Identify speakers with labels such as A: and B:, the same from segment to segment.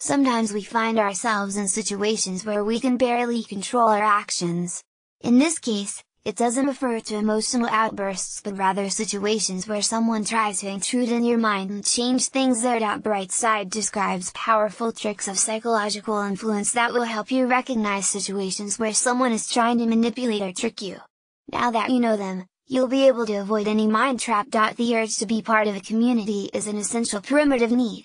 A: Sometimes we find ourselves in situations where we can barely control our actions. In this case, it doesn't refer to emotional outbursts but rather situations where someone tries to intrude in your mind and change things there. Brightside describes powerful tricks of psychological influence that will help you recognize situations where someone is trying to manipulate or trick you. Now that you know them, you'll be able to avoid any mind trap. The urge to be part of a community is an essential primitive need.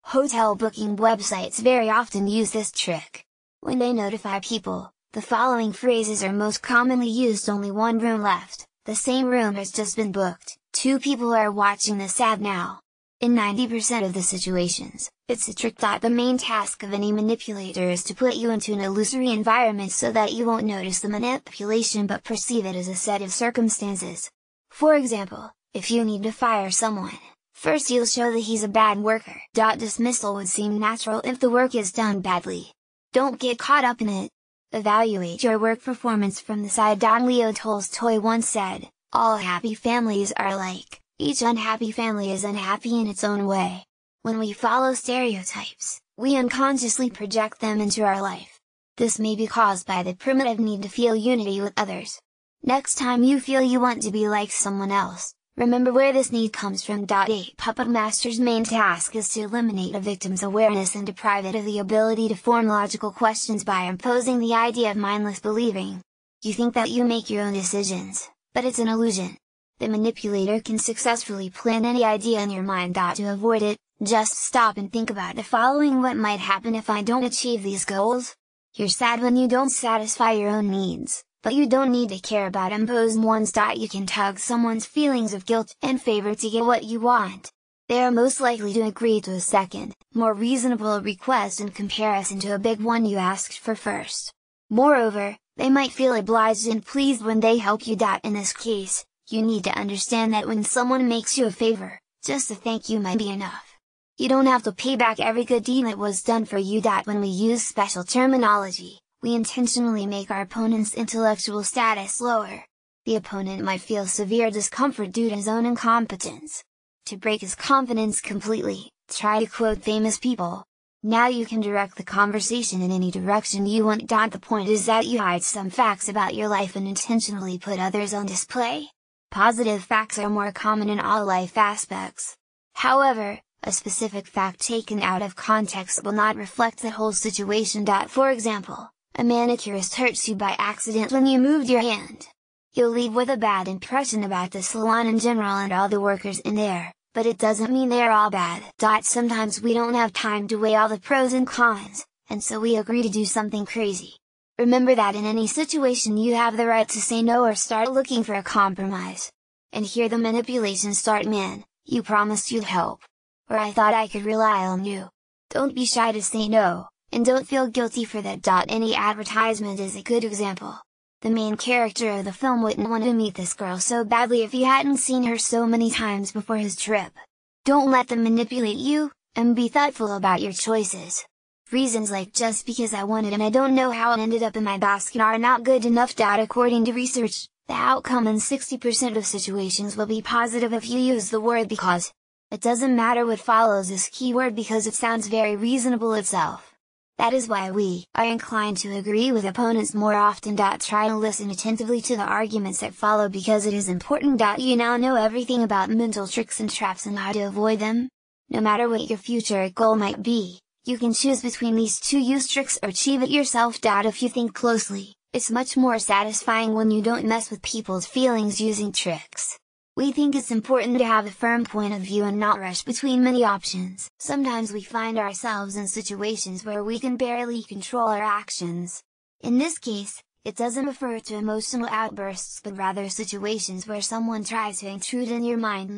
A: Hotel booking websites very often use this trick. When they notify people, the following phrases are most commonly used: only one room left, the same room has just been booked, 2 people are watching this ad now. In 90% of the situations, it's a trick. The main task of any manipulator is to put you into an illusory environment so that you won't notice the manipulation but perceive it as a set of circumstances. For example, if you need to fire someone, first you'll show that he's a bad worker. Dismissal would seem natural if the work is done badly. Don't get caught up in it. Evaluate your work performance from the side. Leo Tolstoy once said, "All happy families are alike, each unhappy family is unhappy in its own way." When we follow stereotypes, we unconsciously project them into our life. This may be caused by the primitive need to feel unity with others. Next time you feel you want to be like someone else, remember where this need comes from. A puppet master's main task is to eliminate a victim's awareness and deprive it of the ability to form logical questions by imposing the idea of mindless believing. You think that you make your own decisions, but it's an illusion. The manipulator can successfully plant any idea in your mind. To avoid it, just stop and think about the following: what might happen if I don't achieve these goals? You're sad when you don't satisfy your own needs, but you don't need to care about imposed ones. You can tug someone's feelings of guilt and favor to get what you want. They are most likely to agree to a second, more reasonable request in comparison to a big one you asked for first. Moreover, they might feel obliged and pleased when they help you. In this case, you need to understand that when someone makes you a favor, just a thank you might be enough. You don't have to pay back every good deed that was done for you. When we use special terminology, we intentionally make our opponent's intellectual status lower. The opponent might feel severe discomfort due to his own incompetence. To break his confidence completely, try to quote famous people. Now you can direct the conversation in any direction you want. The point is that you hide some facts about your life and intentionally put others on display. Positive facts are more common in all life aspects. However, a specific fact taken out of context will not reflect the whole situation. For example, a manicurist hurts you by accident when you moved your hand. You'll leave with a bad impression about the salon in general and all the workers in there, but it doesn't mean they're all bad. Sometimes we don't have time to weigh all the pros and cons, and so we agree to do something crazy. Remember that in any situation you have the right to say no or start looking for a compromise. And here the manipulation start: "Man, you promised you'd help." Or "I thought I could rely on you." Don't be shy to say no, and don't feel guilty for that. Any advertisement is a good example. The main character of the film wouldn't want to meet this girl so badly if he hadn't seen her so many times before his trip. Don't let them manipulate you, and be thoughtful about your choices. Reasons like "just because I wanted and I don't know how it ended up in my basket" are not good enough. According to research, the outcome in 60% of situations will be positive if you use the word "because." It doesn't matter what follows this keyword because it sounds very reasonable itself. That is why we are inclined to agree with opponents more often. Try to listen attentively to the arguments that follow because it is important. You now know everything about mental tricks and traps and how to avoid them. No matter what your future goal might be, you can choose between these 2: use tricks or achieve it yourself. If you think closely, it's much more satisfying when you don't mess with people's feelings using tricks. We think it's important to have a firm point of view and not rush between many options. Sometimes we find ourselves in situations where we can barely control our actions. In this case, it doesn't refer to emotional outbursts but rather situations where someone tries to intrude in your mind